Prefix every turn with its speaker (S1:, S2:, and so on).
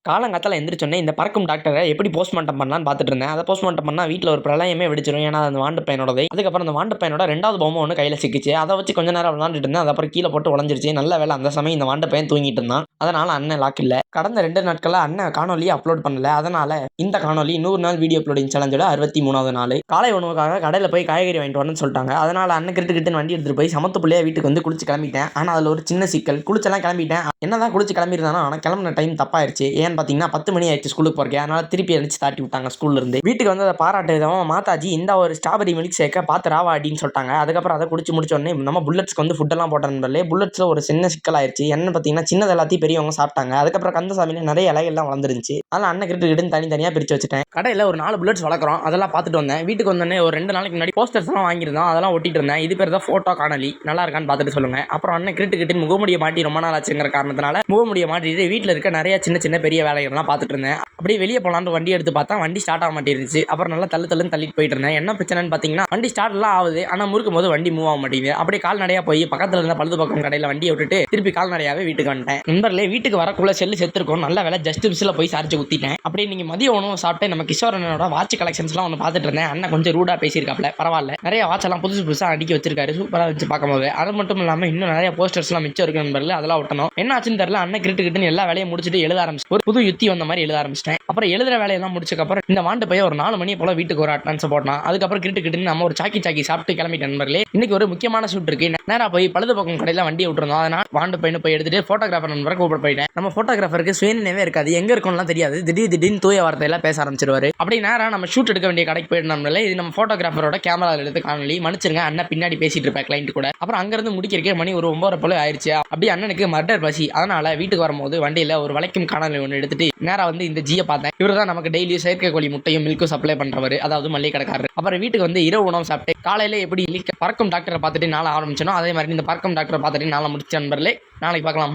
S1: காலங்காத்தால எந்திரிச்சோன்னே இந்த பறக்கும் டாக்டரை எப்படி போஸ்ட்மார்ட்டம் பண்ணலான்னு பார்த்துட்டு இருந்தேன். அதை போஸ்ட்மார்ட்டம் பண்ணால் வீட்டில் ஒரு பிரளயமே வெடிச்சிடும். ஏன்னா அந்த வாண்டு பையனோடது. அதுக்கப்புறம் அந்த வாண்டு பையனோட 2வது பொம்மை ஒன்று கையில் சிக்கிச்சு. அதை வச்சு கொஞ்ச நேரம் விளாண்டுட்டு இருந்தேன். அது அப்புறம் கீழே போட்டு உடஞ்சிருச்சு. நல்ல வேலை அந்த சமயம் இந்த வாண்டு பையன் தூங்கிட்டு இருந்தான். அதனால அண்ணன் லாக் இல்லை. கடந்த 2 நாட்களாக அண்ணன் காணொலியை அப்லோட் பண்ணல. அதனால இந்த காணொலி 100 நாள் வீடியோ அப்லோடிங் சேலஞ்சோட 63வது நாள். காலை உணவுக்காக கடையில் போய் காய்கறி வாங்கிட்டு வரணும்னு சொல்லிட்டாங்க. அதனால அண்ணன் கிட்ட வண்டி எடுத்துட்டு போய் சமத்து பிள்ளையா வீட்டுக்கு வந்து குளிச்சு கிளம்பிட்டேன். ஆனால் அதில் ஒரு சின்ன சிக்கல். குளிச்செல்லாம் கிளம்பிட்டேன். என்னதான் குளிச்சு கிளம்பியிருந்தானோ ஆனால் கிளம்பின டைம் தப்பாயிருச்சு. ஏன்னு பார்த்தீங்கன்னா 10 மணி ஆயிடுச்சு ஸ்கூலுக்கு போறேன். அதனால திருப்பி அடிச்சு தாட்டி விட்டாங்க ஸ்கூல்ல இருந்து. வீட்டுக்கு வந்து அதை பாராட்டு விதமாக மாதாஜி இந்த ஒரு ஸ்ட்ராபெரி மில்க் ஷேக்கை பார்த்து ராவா அப்படின்னு சொல்லிட்டாங்க. அதுக்கப்புறம் அதை குடிச்சு முடிச்ச உடனே நம்ம புல்லட்ஸ்க்கு வந்து ஃபுட்டெல்லாம் போட்டோம்னாலே புல்லட்ஸ்ல ஒரு சின்ன சிக்கல் ஆயிடுச்சு. என்ன பார்த்தீங்கன்னா சின்னது எல்லாத்தையும் பெரியவங்க சாப்பிட்டாங்க. அதுக்கப்புறம் கந்தசாமியில நிறைய இலைகள்லாம் வளர்ந்துருச்சு. அதனால அண்ணன் கிட்ட தனித்தனியாக பிரிச்சு வச்சுட்டேன். கடையில் ஒரு 4 புல்லட்ஸ் வளர்க்குறோம். அதெல்லாம் பார்த்துட்டு வந்தேன். வீட்டுக்கு வந்தோடனே ஒரு 2 நாளைக்கு முன்னாடி போஸ்டர்ஸ் எல்லாம் வாங்கியிருந்தோம். அதெல்லாம் ஒட்டிட்டு இருந்தேன். இது பேர் தான் போட்டோ காணொலி. நல்லா இருக்கான்னு பார்த்துட்டு சொல்லுங்க. அப்புறம் அண்ணன் கிட்ட முகமுடியை மாட்டி ரொம்ப நாள் ஆச்சுங்கிற காரணத்தினால முகமுடியை மாட்டிட்டு வீட்டில் இருக்க நிறைய சின்ன பெரிய வேலைகள்லாம் பார்த்துட்டு இருந்தேன். அப்படியே வெளியே போலான்னு வண்டி எடுத்து பார்த்தா வண்டி ஸ்டார்ட் ஆக மாட்டேருச்சு. அப்புறம் நல்லா தள்ளுன்னு தள்ளிட்டு போயிட்டு இருந்தேன். என்ன பிரச்சனைன்னு பார்த்தீங்கன்னா வண்டி ஸ்டார்ட் எல்லாம் ஆகுது. ஆனால் முறுக்கும் போது வண்டி மூவ் ஆக மாட்டேங்குது. அப்படியே கால்நடையா போய் பக்கத்தில் இருந்த பழுது பக்கம் கடையில் வண்டியை விட்டுட்டு திருப்பி கால்நடையாவே வீட்டுக்கு வந்துட்டேன். நண்பர்களே, வீட்டுக்கு வரக்குள்ள செல்லு செத்துருக்கும். நல்ல வேலை ஜஸ்ட் மிஸ்ல போய் சார்ஜ் ஊத்திட்டேன். அப்படியே நீங்க மதிய உணவு சாப்பிட்டு நம்ம கிஷோரனோட வாட்ச் கலெக்ஷன்ஸ்லாம் ஒன்று பார்த்துட்டு இருந்தேன். அண்ணன் கொஞ்சம் ரூடா பேசியிருக்காப்ல. பரவாயில்ல, நிறைய வாட்ச் எல்லாம் புதுசா அடுக்கி வச்சிருக்காரு. சூப்பராக வச்சு பார்க்கும்போது அது மட்டும் இல்லாமல் இன்னும் நிறைய போஸ்டர்ஸ்லாம் மிச்சம் இருக்கு நண்பர்களே. அதெல்லாம் ஒட்டணும். என்ன ஆச்சுன்னு தெரியல. அண்ணன் கிரிட்டுன்னு எல்லா வேலையும் முடிச்சுட்டு எழுத ஆரம்பிச்சு ஒரு புது யுத்தி வந்த மாதிரி எழுத ஆரம்பிச்சிட்டேன். அப்புறம் எழுதுற வேலையெல்லாம் முடிச்சக்கப்புறம் இந்த வாண்டு பையன் ஒரு 4 மணி போல வீட்டுக்கு ஒரு அட்வான்ஸ் போட்டான். அதுக்கப்புறம் கிரிட்டுன்னு நம்ம ஒரு சாக்கி சாப்பிட்டு கிளம்பிட்டு நண்பர்களே. இன்னைக்கு ஒரு முக்கியமான ஷூட் இருக்கு. நேரா போய் பழுது பக்கம் கடையில் வண்டியை விட்டுருந்தோம். அதனால் வாண்டு பையனை போய் எடுத்துட்டு போட்டோகிராஃபர் நண்பரை கூப்பிட போயிட்டேன். நம்ம போட்டோகிராஃபருக்கு சுயநினைவே இருக்காது. எங்க இருக்கும்லாம் தெரியாது. திடீர்னு தூய வார்த்தையெல்லாம் பேச ஆரம்பிச்சிருவாரு. அப்படி நேரம் நம்ம ஷூட் எடுக்க வேண்டிய கடைக்கு போயிட்டு நம்மளே இது நம்ம போட்டோகிராஃபரோட கேமராவில் எடுத்து காணொலி. மன்னிச்சிருங்க, அண்ணன் பின்னாடி பேசிட்டு இருப்பேன் கிளைண்ட் கூட. அப்புறம் அங்கிருந்து முடிக்கிறக்கே மணி ஒரு 9 போல ஆயிடுச்சு. அப்படி அண்ணனுக்கு மர்டர் பசி. அதனால வீட்டுக்கு வரும்போது வண்டியில ஒரு வளைக்கும் காணொலி ஒன்று எடுத்துட்டு நேரா வந்து இந்த ஜியை பார்த்தேன். இவர் தான் நமக்கு டெய்லி செயற்கைக்கோழி முட்டையும் மில்க்கும் சப்ளை பண்றவர், அதாவது மல்லிகை கடைக்காரர். அப்புறம் வீட்டுக்கு வந்து இரவு உணவு சாப்பிட்டு காலையில எப்படி பறக்கும் டாக்டரை பார்த்துட்டு நாளை ஆரம்பிச்சனோ அதே மாதிரி இந்த பறக்கும் டாக்டரை பார்த்துட்டு நாளை முடிச்ச நண்பர்களே. நாளைக்கு பார்க்கலாம்.